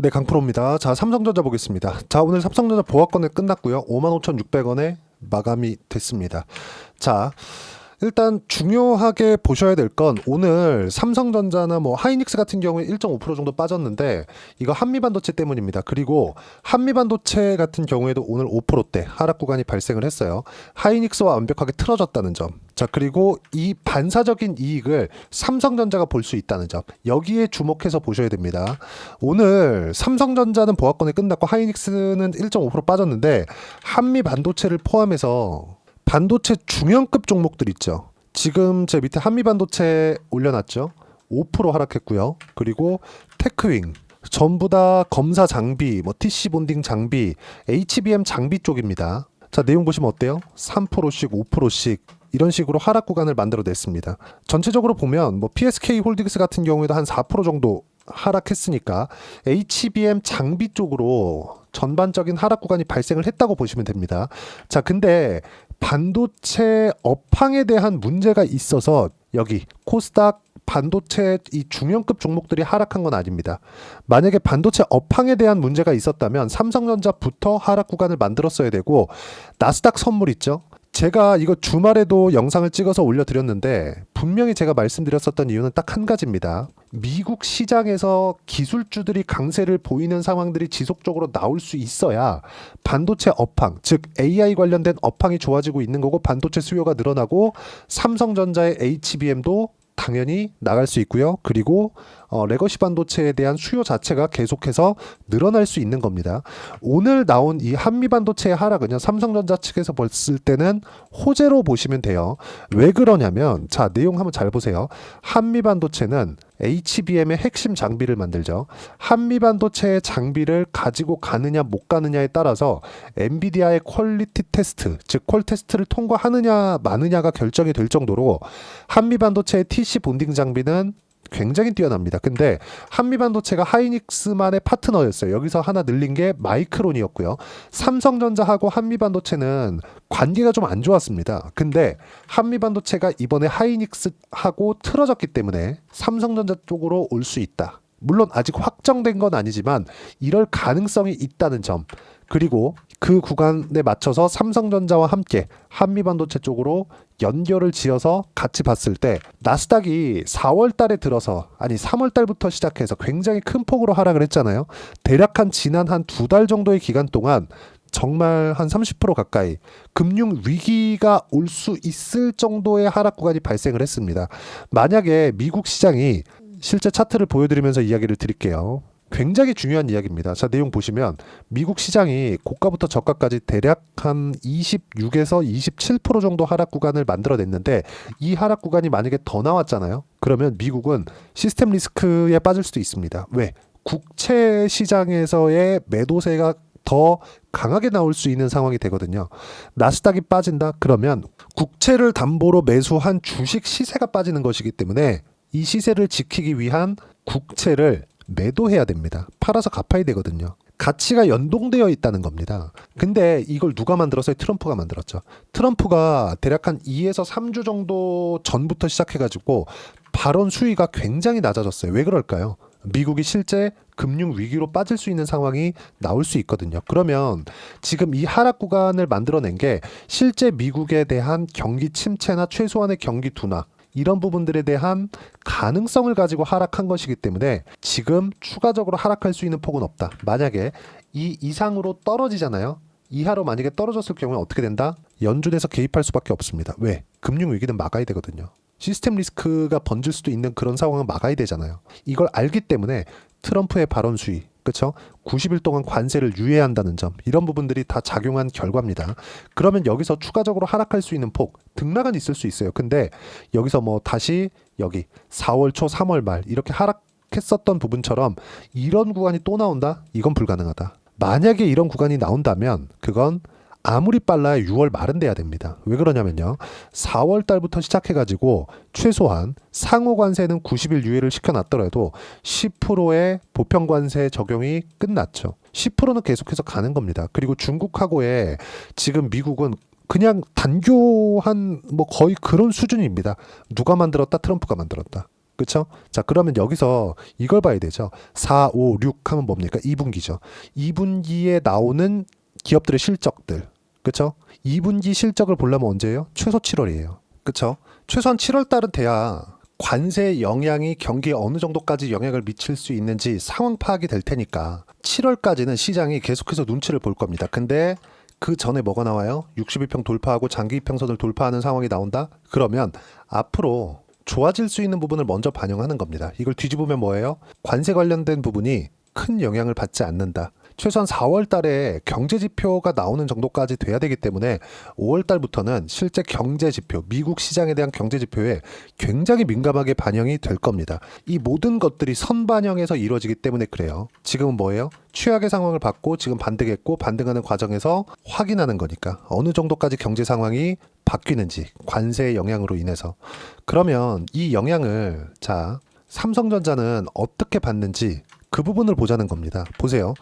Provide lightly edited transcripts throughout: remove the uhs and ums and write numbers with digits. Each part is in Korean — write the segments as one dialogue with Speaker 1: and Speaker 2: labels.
Speaker 1: 네, 강프로입니다. 자, 삼성전자 보겠습니다. 자, 오늘 삼성전자 보합권에 끝났고요. 55,600원에 마감이 됐습니다. 자, 일단 중요하게 보셔야 될 건 오늘 삼성전자나 뭐 하이닉스 같은 경우에 1.5% 정도 빠졌는데 이거 한미반도체 때문입니다. 그리고 한미반도체 같은 경우에도 오늘 5%대 하락 구간이 발생을 했어요. 하이닉스와 완벽하게 틀어졌다는 점. 자, 그리고 이 반사적인 이익을 삼성전자가 볼 수 있다는 점. 여기에 주목해서 보셔야 됩니다. 오늘 삼성전자는 보합권에 끝났고 하이닉스는 1.5% 빠졌는데 한미반도체를 포함해서 반도체 중형급 종목들 있죠. 지금 제 밑에 한미반도체 올려놨죠. 5% 하락했고요. 그리고 테크윙 전부 다 검사 장비, 뭐 TC 본딩 장비, HBM 장비 쪽입니다. 자, 내용 보시면 어때요? 3%씩, 5%씩 이런 식으로 하락 구간을 만들어냈습니다. 전체적으로 보면 뭐 PSK 홀딩스 같은 경우에도 한 4% 정도 하락했으니까 HBM 장비 쪽으로 전반적인 하락 구간이 발생을 했다고 보시면 됩니다. 자, 근데 반도체 업황에 대한 문제가 있어서 여기 코스닥 반도체 이 중형급 종목들이 하락한 건 아닙니다. 만약에 반도체 업황에 대한 문제가 있었다면 삼성전자부터 하락 구간을 만들었어야 되고 나스닥 선물 있죠? 제가 이거 주말에도 영상을 찍어서 올려드렸는데 분명히 제가 말씀드렸었던 이유는 딱 한 가지입니다. 미국 시장에서 기술주들이 강세를 보이는 상황들이 지속적으로 나올 수 있어야 반도체 업황, 즉 AI 관련된 업황이 좋아지고 있는 거고 반도체 수요가 늘어나고 삼성전자의 HBM도 당연히 나갈 수 있고요. 그리고 레거시 반도체에 대한 수요 자체가 계속해서 늘어날 수 있는 겁니다. 오늘 나온 이 한미 반도체의 하락은요. 삼성전자 측에서 봤을 때는 호재로 보시면 돼요. 왜 그러냐면 자, 내용 한번 잘 보세요. 한미 반도체는 HBM의 핵심 장비를 만들죠. 한미 반도체의 장비를 가지고 가느냐 못 가느냐에 따라서 엔비디아의 퀄리티 테스트, 즉 퀄 테스트를 통과하느냐 마느냐가 결정이 될 정도로 한미 반도체의 TC 본딩 장비는 굉장히 뛰어납니다. 근데 한미반도체가 하이닉스만의 파트너였어요. 여기서 하나 늘린 게 마이크론이었고요. 삼성전자하고 한미반도체는 관계가 좀 안 좋았습니다. 근데 한미반도체가 이번에 하이닉스하고 틀어졌기 때문에 삼성전자 쪽으로 올 수 있다. 물론 아직 확정된 건 아니지만 이럴 가능성이 있다는 점. 그리고 그 구간에 맞춰서 삼성전자와 함께 한미반도체 쪽으로 연결을 지어서 같이 봤을 때 나스닥이 4월 달에 들어서 아니 3월 달부터 시작해서 굉장히 큰 폭으로 하락을 했잖아요. 대략 한 지난 한 2달 정도의 기간 동안 정말 한 30% 가까이 금융 위기가 올 수 있을 정도의 하락 구간이 발생을 했습니다. 만약에 미국 시장이 실제 차트를 보여드리면서 이야기를 드릴게요. 굉장히 중요한 이야기입니다. 자, 내용 보시면 미국 시장이 고가부터 저가까지 대략 한 26에서 27% 정도 하락 구간을 만들어냈는데 이 하락 구간이 만약에 더 나왔잖아요. 그러면 미국은 시스템 리스크에 빠질 수도 있습니다. 왜? 국채 시장에서의 매도세가 더 강하게 나올 수 있는 상황이 되거든요. 나스닥이 빠진다? 그러면 국채를 담보로 매수한 주식 시세가 빠지는 것이기 때문에 이 시세를 지키기 위한 국채를 매도해야 됩니다. 팔아서 갚아야 되거든요. 가치가 연동되어 있다는 겁니다. 근데 이걸 누가 만들었어요? 트럼프가 만들었죠. 트럼프가 대략 한 2에서 3주 정도 전부터 시작해가지고 발언 수위가 굉장히 낮아졌어요. 왜 그럴까요? 미국이 실제 금융 위기로 빠질 수 있는 상황이 나올 수 있거든요. 그러면 지금 이 하락 구간을 만들어낸 게 실제 미국에 대한 경기 침체나 최소한의 경기 둔화 이런 부분들에 대한 가능성을 가지고 하락한 것이기 때문에 지금 추가적으로 하락할 수 있는 폭은 없다. 만약에 이 이상으로 떨어지잖아요. 이하로 만약에 떨어졌을 경우에 어떻게 된다? 연준에서 개입할 수밖에 없습니다. 왜? 금융 위기는 막아야 되거든요. 시스템 리스크가 번질 수도 있는 그런 상황은 막아야 되잖아요. 이걸 알기 때문에 트럼프의 발언 수위, 그렇죠? 90일 동안 관세를 유예한다는 점 이런 부분들이 다 작용한 결과입니다. 그러면 여기서 추가적으로 하락할 수 있는 폭 등락은 있을 수 있어요. 근데 여기서 뭐 다시 여기 4월 초 3월 말 이렇게 하락했었던 부분처럼 이런 구간이 또 나온다? 이건 불가능하다. 만약에 이런 구간이 나온다면 그건 아무리 빨라야 6월 말은 돼야 됩니다. 왜 그러냐면요. 4월 달부터 시작해가지고 최소한 상호 관세는 90일 유예를 시켜놨더라도 10%의 보편 관세 적용이 끝났죠. 10%는 계속해서 가는 겁니다. 그리고 중국하고의 지금 미국은 그냥 단교한 뭐 거의 그런 수준입니다. 누가 만들었다? 트럼프가 만들었다. 그쵸? 자, 그러면 여기서 이걸 봐야 되죠. 4, 5, 6 하면 뭡니까? 2분기죠. 2분기에 나오는 기업들의 실적들. 그쵸? 2분기 실적을 보려면 언제예요? 최소 7월이에요. 그쵸? 최소한 7월 달은 돼야 관세 영향이 경기에 어느 정도까지 영향을 미칠 수 있는지 상황 파악이 될 테니까 7월까지는 시장이 계속해서 눈치를 볼 겁니다. 근데 그 전에 뭐가 나와요? 60일평 돌파하고 장기 이평선을 돌파하는 상황이 나온다? 그러면 앞으로 좋아질 수 있는 부분을 먼저 반영하는 겁니다. 이걸 뒤집으면 뭐예요? 관세 관련된 부분이 큰 영향을 받지 않는다. 최소한 4월 달에 경제 지표가 나오는 정도까지 돼야 되기 때문에 5월 달부터는 실제 경제 지표, 미국 시장에 대한 경제 지표에 굉장히 민감하게 반영이 될 겁니다. 이 모든 것들이 선반영해서 이루어지기 때문에 그래요. 지금은 뭐예요? 최악의 상황을 받고 지금 반등했고 반등하는 과정에서 확인하는 거니까 어느 정도까지 경제 상황이 바뀌는지 관세의 영향으로 인해서. 그러면 이 영향을 자 삼성전자는 어떻게 받는지 그 부분을 보자는 겁니다. 보세요.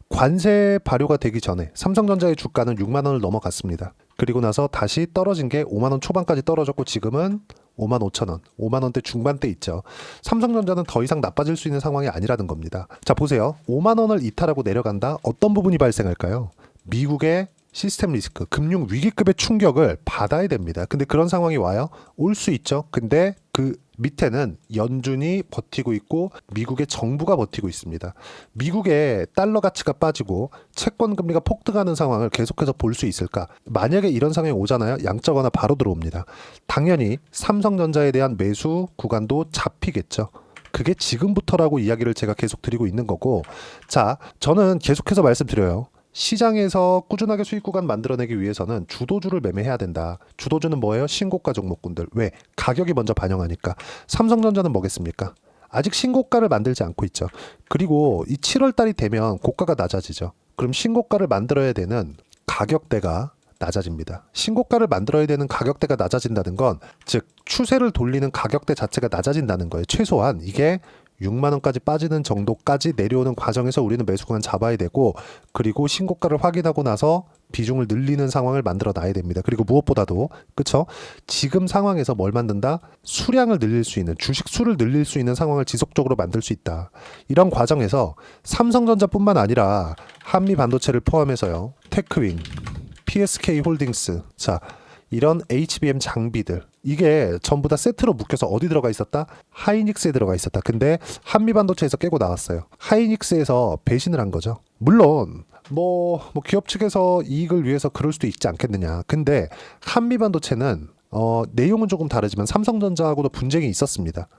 Speaker 1: 관세 발효가 되기 전에 삼성전자의 주가는 6만 원을 넘어갔습니다. 그리고 나서 다시 떨어진 게 5만 원 초반까지 떨어졌고 지금은 5만 5천 원, 5만 원대 중반대 있죠. 삼성전자는 더 이상 나빠질 수 있는 상황이 아니라는 겁니다. 자, 보세요. 5만 원을 이탈하고 내려간다. 어떤 부분이 발생할까요? 미국의 시스템 리스크, 금융 위기급의 충격을 받아야 됩니다. 근데 그런 상황이 와요? 올 수 있죠. 근데 그 밑에는 연준이 버티고 있고 미국의 정부가 버티고 있습니다. 미국의 달러 가치가 빠지고 채권 금리가 폭등하는 상황을 계속해서 볼 수 있을까? 만약에 이런 상황이 오잖아요. 양적 완화 바로 들어옵니다. 당연히 삼성전자에 대한 매수 구간도 잡히겠죠. 그게 지금부터라고 이야기를 제가 계속 드리고 있는 거고, 자, 저는 계속해서 말씀드려요. 시장에서 꾸준하게 수익 구간 만들어내기 위해서는 주도주를 매매해야 된다. 주도주는 뭐예요? 신고가 종목군들. 왜? 가격이 먼저 반영하니까. 삼성전자는 뭐겠습니까? 아직 신고가를 만들지 않고 있죠. 그리고 이 7월 달이 되면 고가가 낮아지죠. 그럼 신고가를 만들어야 되는 가격대가 낮아집니다. 신고가를 만들어야 되는 가격대가 낮아진다는 건 즉 추세를 돌리는 가격대 자체가 낮아진다는 거예요. 최소한 이게 6만 원까지 빠지는 정도까지 내려오는 과정에서 우리는 매수 구간 잡아야 되고, 그리고 신고가를 확인하고 나서 비중을 늘리는 상황을 만들어 놔야 됩니다. 그리고 무엇보다도 그쵸? 지금 상황에서 뭘 만든다? 수량을 늘릴 수 있는, 주식 수를 늘릴 수 있는 상황을 지속적으로 만들 수 있다. 이런 과정에서 삼성전자뿐만 아니라 한미 반도체를 포함해서요. 테크윈, PSK 홀딩스, 자 이런 HBM 장비들, 이게 전부 다 세트로 묶여서 어디 들어가 있었다? 하이닉스에 들어가 있었다. 근데 한미반도체에서 깨고 나왔어요. 하이닉스에서 배신을 한 거죠. 물론 뭐 기업 측에서 이익을 위해서 그럴 수도 있지 않겠느냐. 근데 한미반도체는 내용은 조금 다르지만 삼성전자하고도 분쟁이 있었습니다.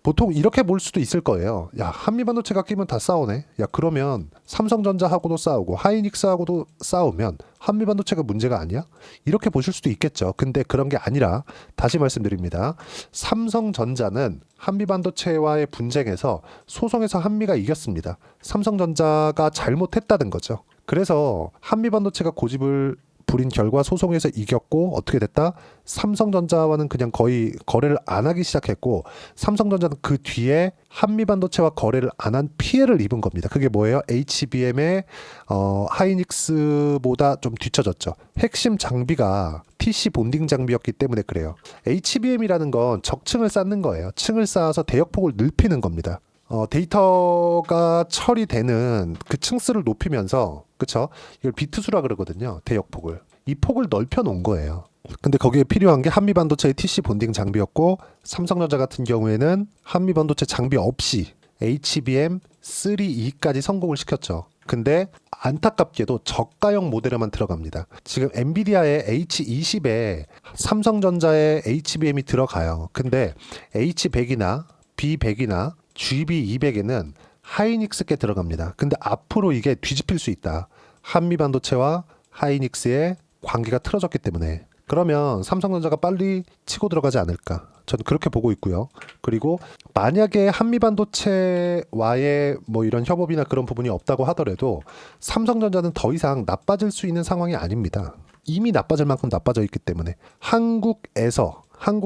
Speaker 1: 보통 이렇게 볼 수도 있을 거예요. 야, 한미반도체가 끼면 다 싸우네. 야, 그러면 삼성전자하고도 싸우고 하이닉스하고도 싸우면 한미반도체가 문제가 아니야? 이렇게 보실 수도 있겠죠. 근데 그런 게 아니라 다시 말씀드립니다. 삼성전자는 한미반도체와의 분쟁에서 소송에서 한미가 이겼습니다. 삼성전자가 잘못했다는 거죠. 그래서 한미반도체가 고집을 부린 결과 소송에서 이겼고 어떻게 됐다? 삼성전자와는 그냥 거의 거래를 안 하기 시작했고, 삼성전자는 그 뒤에 한미반도체와 거래를 안 한 피해를 입은 겁니다. 그게 뭐예요? HBM의 하이닉스보다 좀 뒤처졌죠. 핵심 장비가 TC 본딩 장비였기 때문에 그래요. HBM이라는 건 적층을 쌓는 거예요. 층을 쌓아서 대역폭을 넓히는 겁니다. 데이터가 처리되는 그 층수를 높이면서, 그쵸? 이걸 비트수라 그러거든요. 대역폭을. 이 폭을 넓혀 놓은 거예요. 근데 거기에 필요한 게 한미반도체의 TC 본딩 장비였고, 삼성전자 같은 경우에는 한미반도체 장비 없이 HBM 3E까지 성공을 시켰죠. 근데 안타깝게도 저가형 모델에만 들어갑니다. 지금 엔비디아의 H20에 삼성전자의 HBM이 들어가요. 근데 H100이나 B100이나 GB200에는 하이닉스께 들어갑니다. 근데 앞으로 이게 뒤집힐 수 있다. 한미반도체와 하이닉스의 관계가 틀어졌기 때문에. 그러면 삼성전자가 빨리 치고 들어가지 않을까? 저는 그렇게 보고 있고요. 그리고 만약에 한미반도체와의 뭐 이런 협업이나 그런 부분이 없다고 하더라도 삼성전자는 더 이상 나빠질 수 있는 상황이 아닙니다. 이미 나빠질 만큼 나빠져 있기 때문에 한국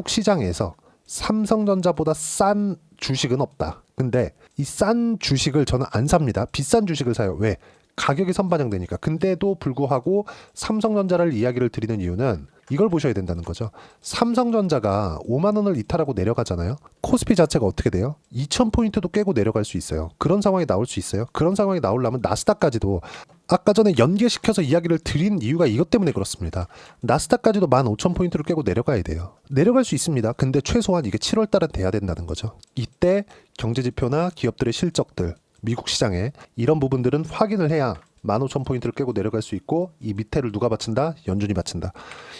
Speaker 1: 시장에서 삼성전자보다 싼 주식은 없다. 근데 이 싼 주식을 저는 안 삽니다. 비싼 주식을 사요. 왜? 가격이 선반영되니까. 근데도 불구하고 삼성전자를 이야기를 드리는 이유는 이걸 보셔야 된다는 거죠. 삼성전자가 5만 원을 이탈하고 내려가잖아요. 코스피 자체가 어떻게 돼요? 2000포인트도 깨고 내려갈 수 있어요. 그런 상황이 나올 수 있어요. 그런 상황이 나오려면 나스닥까지도 아까 전에 연계시켜서 이야기를 드린 이유가 이것 때문에 그렇습니다. 나스닥까지도 15,000포인트를 깨고 내려가야 돼요. 내려갈 수 있습니다. 근데 최소한 이게 7월 달은 돼야 된다는 거죠. 이때 경제지표나 기업들의 실적들, 미국 시장에 이런 부분들은 확인을 해야 15,000포인트를 깨고 내려갈 수 있고 이 밑에를 누가 받친다? 연준이 받친다.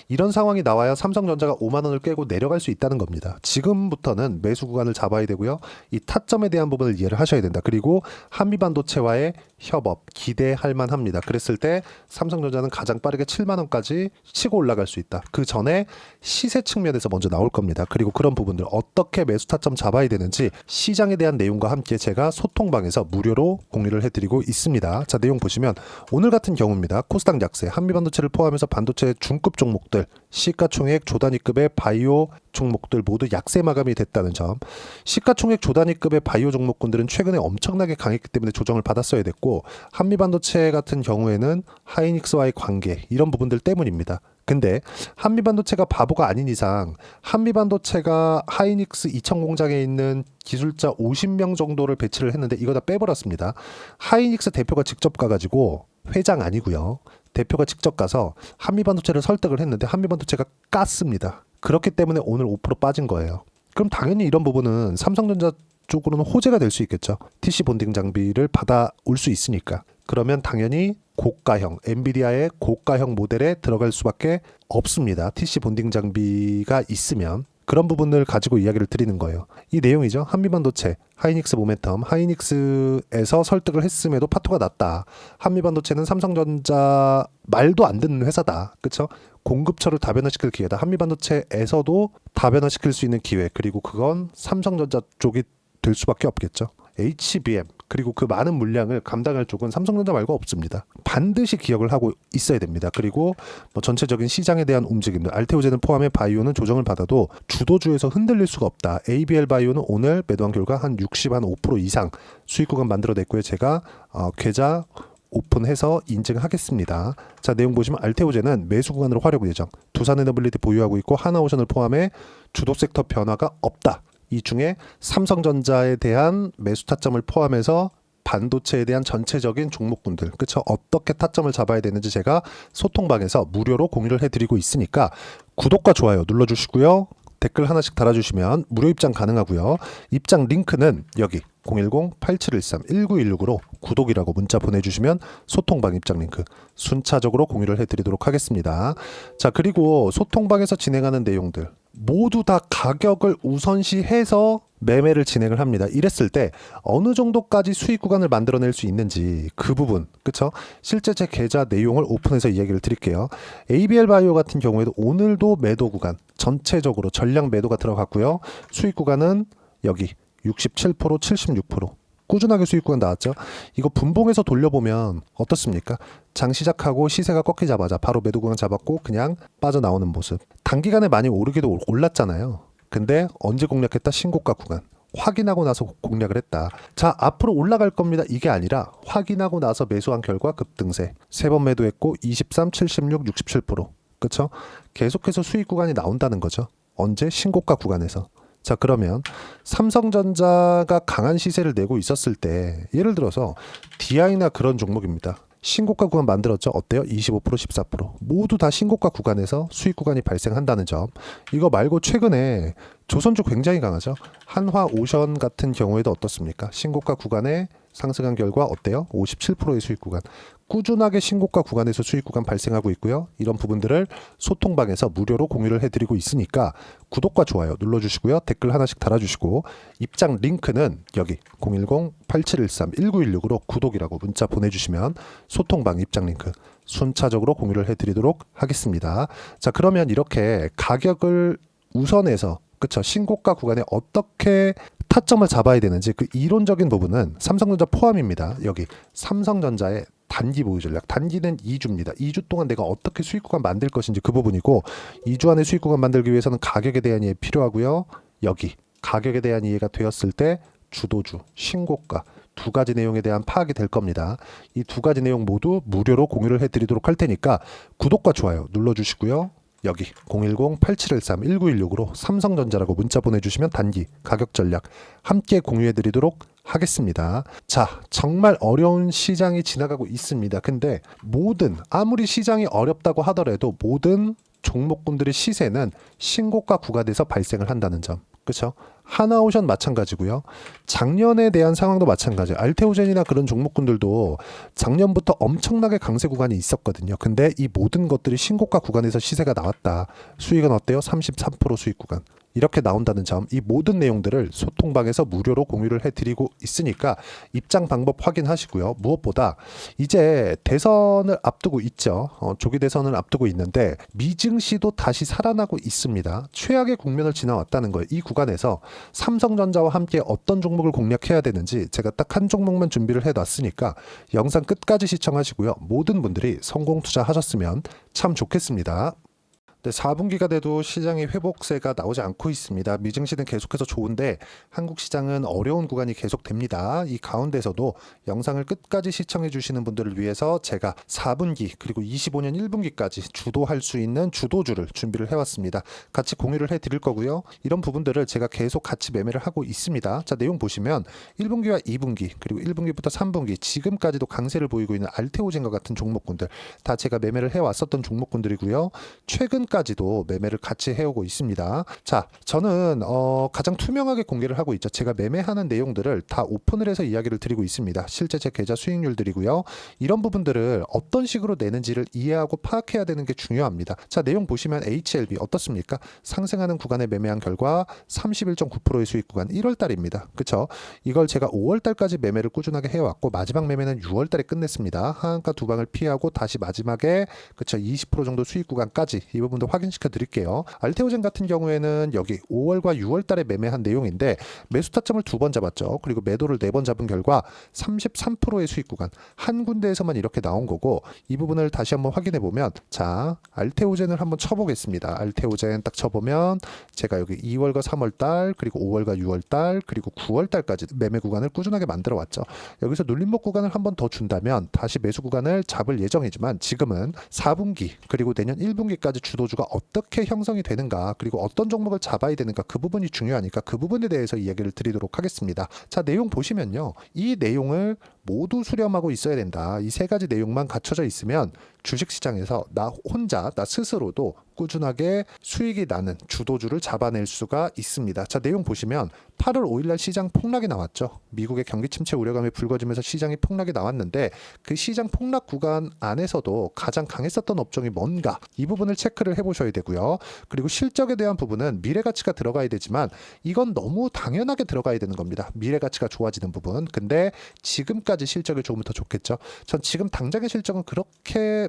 Speaker 1: 이런 상황이 나와야 삼성전자가 5만 원을 깨고 내려갈 수 있다는 겁니다. 지금부터는 매수 구간을 잡아야 되고요. 이 타점에 대한 부분을 이해를 하셔야 된다. 그리고 한미반도체와의 협업 기대할 만합니다. 그랬을 때 삼성전자는 가장 빠르게 7만 원까지 치고 올라갈 수 있다. 그 전에 시세 측면에서 먼저 나올 겁니다. 그리고 그런 부분들 어떻게 매수 타점 잡아야 되는지 시장에 대한 내용과 함께 제가 소통방에서 무료로 공유를 해드리고 있습니다. 자, 내용 보시면 오늘 같은 경우입니다. 코스닥 약세, 한미반도체를 포함해서 반도체 중급 종목들, 시가총액 조단위급의 바이오 종목들 모두 약세 마감이 됐다는 점. 시가총액 조단위급의 바이오 종목군들은 최근에 엄청나게 강했기 때문에 조정을 받았어야 됐고 한미반도체 같은 경우에는 하이닉스와의 관계 이런 부분들 때문입니다. 근데 한미반도체가 바보가 아닌 이상 한미반도체가 하이닉스 이천 공장에 있는 기술자 50명 정도를 배치를 했는데 이거 다 빼버렸습니다. 하이닉스 대표가 직접 가가지고 회장 아니고요. 대표가 직접 가서 한미반도체를 설득을 했는데 한미반도체가 깠습니다. 그렇기 때문에 오늘 5% 빠진 거예요. 그럼 당연히 이런 부분은 삼성전자 쪽으로는 호재가 될 수 있겠죠. TC 본딩 장비를 받아올 수 있으니까. 그러면 당연히 고가형, 엔비디아의 고가형 모델에 들어갈 수밖에 없습니다. TC 본딩 장비가 있으면. 그런 부분을 가지고 이야기를 드리는 거예요. 이 내용이죠. 한미반도체, 하이닉스 모멘텀, 하이닉스에서 설득을 했음에도 파토가 났다. 한미반도체는 삼성전자 말도 안 듣는 회사다. 그렇죠? 공급처를 다변화시킬 기회다. 한미반도체에서도 다변화시킬 수 있는 기회. 그리고 그건 삼성전자 쪽이 될 수밖에 없겠죠. HBM 그리고 그 많은 물량을 감당할 쪽은 삼성전자 말고 없습니다. 반드시 기억을 하고 있어야 됩니다. 그리고 전체적인 시장에 대한 움직임들 알테오젠을 포함해 바이오는 조정을 받아도 주도주에서 흔들릴 수가 없다. ABL 바이오는 오늘 매도한 결과 한 5% 이상 수익 구간 만들어냈고요. 제가 계좌 오픈해서 인증하겠습니다. 자, 내용 보시면 알테오젠은 매수 구간으로 활용 예정. 두산에너빌리티 보유하고 있고 하나오션을 포함해 주도 섹터 변화가 없다. 이 중에 삼성전자에 대한 매수 타점을 포함해서 반도체에 대한 전체적인 종목군들, 그렇죠? 어떻게 타점을 잡아야 되는지 제가 소통방에서 무료로 공유를 해드리고 있으니까 구독과 좋아요 눌러주시고요. 댓글 하나씩 달아주시면 무료 입장 가능하고요. 입장 링크는 여기 010-8713-1916으로 구독이라고 문자 보내주시면 소통방 입장 링크 순차적으로 공유를 해드리도록 하겠습니다. 자, 그리고 소통방에서 진행하는 내용들 모두 다 가격을 우선시해서 매매를 진행을 합니다. 이랬을 때 어느 정도까지 수익 구간을 만들어낼 수 있는지 그 부분, 그쵸? 실제 제 계좌 내용을 오픈해서 이야기를 드릴게요. ABL 바이오 같은 경우에도 오늘도 매도 구간 전체적으로 전량 매도가 들어갔고요. 수익 구간은 여기 67%, 76% 꾸준하게 수익 구간 나왔죠. 이거 분봉해서 돌려보면 어떻습니까? 장 시작하고 시세가 꺾이자마자 바로 매도 구간 잡았고 그냥 빠져나오는 모습. 단기간에 많이 오르기도 올랐잖아요. 근데 언제 공략했다? 신고가 구간. 확인하고 나서 공략을 했다. 자, 앞으로 올라갈 겁니다. 이게 아니라 확인하고 나서 매수한 결과 급등세. 3번 매도했고 23, 76, 67%. 그쵸? 계속해서 수익 구간이 나온다는 거죠. 언제? 신고가 구간에서. 자, 그러면 삼성전자가 강한 시세를 내고 있었을 때 예를 들어서 DI나 그런 종목입니다. 신고가 구간 만들었죠. 어때요? 25%, 14% 모두 다 신고가 구간에서 수익 구간이 발생한다는 점. 이거 말고 최근에 조선주 굉장히 강하죠. 한화오션 같은 경우에도 어떻습니까? 신고가 구간에 상승한 결과 어때요? 57%의 수익 구간. 꾸준하게 신고가 구간에서 수익 구간 발생하고 있고요. 이런 부분들을 소통방에서 무료로 공유를 해드리고 있으니까 구독과 좋아요 눌러주시고요. 댓글 하나씩 달아주시고 입장 링크는 여기 010-8713-1916으로 구독이라고 문자 보내주시면 소통방 입장 링크 순차적으로 공유를 해드리도록 하겠습니다. 자, 그러면 이렇게 가격을 우선해서 그쵸? 신고가 구간에 어떻게 타점을 잡아야 되는지 그 이론적인 부분은 삼성전자 포함입니다. 여기 삼성전자의 단기 보유 전략. 단기는 2주입니다. 2주 동안 내가 어떻게 수익 구간 만들 것인지 그 부분이고 2주 안에 수익 구간 만들기 위해서는 가격에 대한 이해 필요하고요. 여기 가격에 대한 이해가 되었을 때 주도주, 신고가, 두 가지 내용에 대한 파악이 될 겁니다. 이 두 가지 내용 모두 무료로 공유를 해드리도록 할 테니까 구독과 좋아요 눌러주시고요. 여기 010-8713-1916으로 삼성전자라고 문자 보내주시면 단기 가격 전략 함께 공유해드리도록 하겠습니다. 자, 정말 어려운 시장이 지나가고 있습니다. 근데 아무리 시장이 어렵다고 하더라도 모든 종목군들의 시세는 신고가 구간에서 발생을 한다는 점. 그렇죠? 하나오션 마찬가지고요. 작년에 대한 상황도 마찬가지예요. 알테오젠이나 그런 종목군들도 작년부터 엄청나게 강세 구간이 있었거든요. 근데 이 모든 것들이 신고가 구간에서 시세가 나왔다. 수익은 어때요? 33% 수익 구간. 이렇게 나온다는 점, 이 모든 내용들을 소통방에서 무료로 공유를 해드리고 있으니까 입장 방법 확인하시고요. 무엇보다 이제 대선을 앞두고 있죠. 조기 대선을 앞두고 있는데 미증시도 다시 살아나고 있습니다. 최악의 국면을 지나왔다는 거예요. 이 구간에서 삼성전자와 함께 어떤 종목을 공략해야 되는지 제가 딱 한 종목만 준비를 해놨으니까 영상 끝까지 시청하시고요. 모든 분들이 성공 투자하셨으면 참 좋겠습니다. 네, 4분기가 돼도 시장의 회복세가 나오지 않고 있습니다. 미증시는 계속해서 좋은데 한국 시장은 어려운 구간이 계속됩니다. 이 가운데서도 영상을 끝까지 시청해 주시는 분들을 위해서 제가 4분기 그리고 25년 1분기까지 주도할 수 있는 주도주를 준비를 해왔습니다. 같이 공유를 해드릴 거고요. 이런 부분들을 제가 계속 같이 매매를 하고 있습니다. 자, 내용 보시면 1분기와 2분기 그리고 1분기부터 3분기 지금까지도 강세를 보이고 있는 알테오젠과 같은 종목군들 다 제가 매매를 해왔었던 종목군들이고요. 최근까지도 매매를 같이 해오고 있습니다. 자, 저는 가장 투명하게 공개를 하고 있죠. 제가 매매하는 내용들을 다 오픈을 해서 이야기를 드리고 있습니다. 실제 제 계좌 수익률들이고요. 이런 부분들을 어떤 식으로 내는지를 이해하고 파악해야 되는 게 중요합니다. 자, 내용 보시면 HLB 어떻습니까? 상승하는 구간에 매매한 결과 31.9%의 수익 구간 1월 달입니다. 그쵸? 이걸 제가 5월 달까지 매매를 꾸준하게 해왔고 마지막 매매는 6월 달에 끝냈습니다. 하한가 두 방을 피하고 다시 마지막에 그쵸 20% 정도 수익 구간까지 이 부분도 확인시켜 드릴게요. 알테오젠 같은 경우에는 여기 5월과 6월 달에 매매한 내용인데 매수 타점을 2번 잡았죠. 그리고 매도를 4번 잡은 결과 33%의 수익 구간 한 군데에서만 이렇게 나온 거고 이 부분을 다시 한번 확인해 보면 자, 알테오젠을 한번 쳐보겠습니다. 알테오젠 딱 쳐보면 제가 여기 2월과 3월 달 그리고 5월과 6월 달 그리고 9월 달까지 매매 구간을 꾸준하게 만들어 왔죠. 여기서 눌림목 구간을 한번 더 준다면 다시 매수 구간을 잡을 예정이지만 지금은 4분기 그리고 내년 1분기까지 주도주가 어떻게 형성이 되는가 그리고 어떤 종목을 잡아야 되는가 그 부분이 중요하니까 그 부분에 대해서 이야기를 드리도록 하겠습니다. 자, 내용 보시면요. 이 내용을 모두 수렴하고 있어야 된다. 이 세 가지 내용만 갖춰져 있으면 주식시장에서 나 스스로도 꾸준하게 수익이 나는 주도주를 잡아낼 수가 있습니다. 자, 내용 보시면 8월 5일날 시장 폭락이 나왔죠. 미국의 경기 침체 우려감이 불거지면서 시장이 폭락이 나왔는데 그 시장 폭락 구간 안에서도 가장 강했었던 업종이 뭔가 이 부분을 체크를 해보셔야 되고요. 그리고 실적에 대한 부분은 미래가치가 들어가야 되지만 이건 너무 당연하게 들어가야 되는 겁니다. 미래가치가 좋아지는 부분. 근데 지금까지 실적이 조금 더 좋겠죠. 전 지금 당장의 실적은 그렇게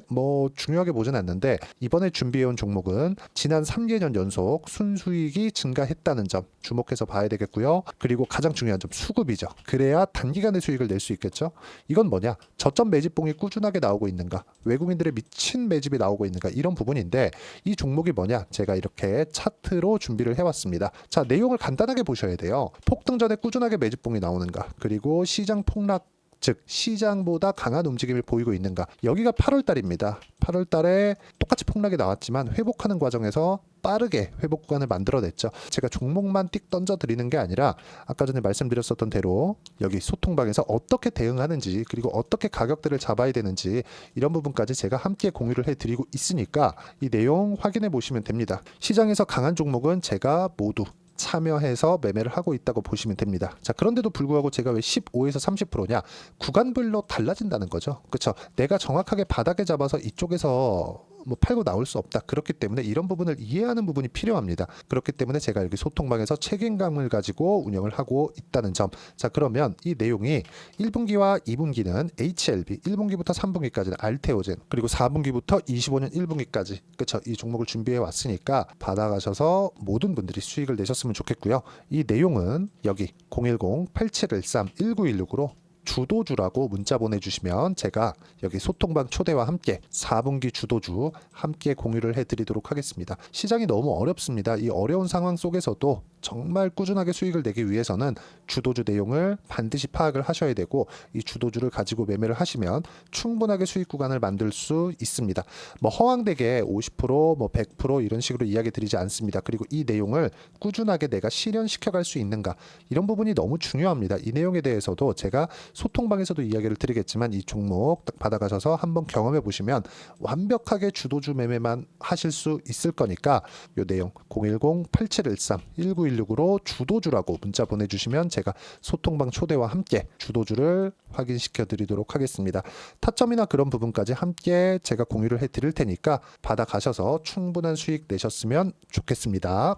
Speaker 1: 중요하게 보진 않는데 이번에 준비해온 종목은 지난 3개년 연속 순수익이 증가했다는 점 주목해서 봐야 되겠고요. 그리고 가장 중요한 점 수급이죠. 그래야 단기간에 수익을 낼 수 있겠죠. 이건 뭐냐? 저점 매집봉이 꾸준하게 나오고 있는가? 외국인들의 미친 매집이 나오고 있는가? 이런 부분인데 이 종목이 뭐냐? 제가 이렇게 차트로 준비를 해왔습니다. 자, 내용을 간단하게 보셔야 돼요. 폭등 전에 꾸준하게 매집봉이 나오는가? 그리고 시장 폭락 즉 시장보다 강한 움직임을 보이고 있는가. 여기가 8월 달입니다. 8월 달에 똑같이 폭락이 나왔지만 회복하는 과정에서 빠르게 회복 구간을 만들어냈죠. 제가 종목만 띡 던져 드리는 게 아니라 아까 전에 말씀드렸었던 대로 여기 소통방에서 어떻게 대응하는지 그리고 어떻게 가격들을 잡아야 되는지 이런 부분까지 제가 함께 공유를 해드리고 있으니까 이 내용 확인해 보시면 됩니다. 시장에서 강한 종목은 제가 모두 참여해서 매매를 하고 있다고 보시면 됩니다. 자, 그런데도 불구하고 제가 왜 15에서 30%냐? 구간별로 달라진다는 거죠. 그렇죠? 내가 정확하게 바닥에 잡아서 이쪽에서 팔고 나올 수 없다. 그렇기 때문에 이런 부분을 이해하는 부분이 필요합니다. 그렇기 때문에 제가 여기 소통방에서 책임감을 가지고 운영을 하고 있다는 점. 자, 그러면 이 내용이 1분기와 2분기는 HLB, 1분기부터 3분기까지는 알테오젠, 그리고 4분기부터 25년 1분기까지 그렇죠? 이 종목을 준비해 왔으니까 받아가셔서 모든 분들이 수익을 내셨으면 좋겠고요. 이 내용은 여기 010-8713-1916으로 주도주라고 문자 보내주시면 제가 여기 소통방 초대와 함께 4분기 주도주 함께 공유를 해드리도록 하겠습니다. 시장이 너무 어렵습니다. 이 어려운 상황 속에서도 정말 꾸준하게 수익을 내기 위해서는 주도주 내용을 반드시 파악을 하셔야 되고, 이 주도주를 가지고 매매를 하시면 충분하게 수익 구간을 만들 수 있습니다. 뭐 허황되게 50%, 뭐 100% 이런 식으로 이야기 드리지 않습니다. 그리고 이 내용을 꾸준하게 내가 실현시켜 갈 수 있는가, 이런 부분이 너무 중요합니다. 이 내용에 대해서도 제가 소통방에서도 이야기를 드리겠지만, 이 종목 딱 받아가셔서 한번 경험해 보시면 완벽하게 주도주 매매만 하실 수 있을 거니까, 이 내용 010-8713-1916으로 주도주라고 문자 보내주시면 제가 소통방 초대와 함께 주도주를 확인시켜 드리도록 하겠습니다. 타점이나 그런 부분까지 함께 제가 공유를 해 드릴 테니까 받아가셔서 충분한 수익 내셨으면 좋겠습니다.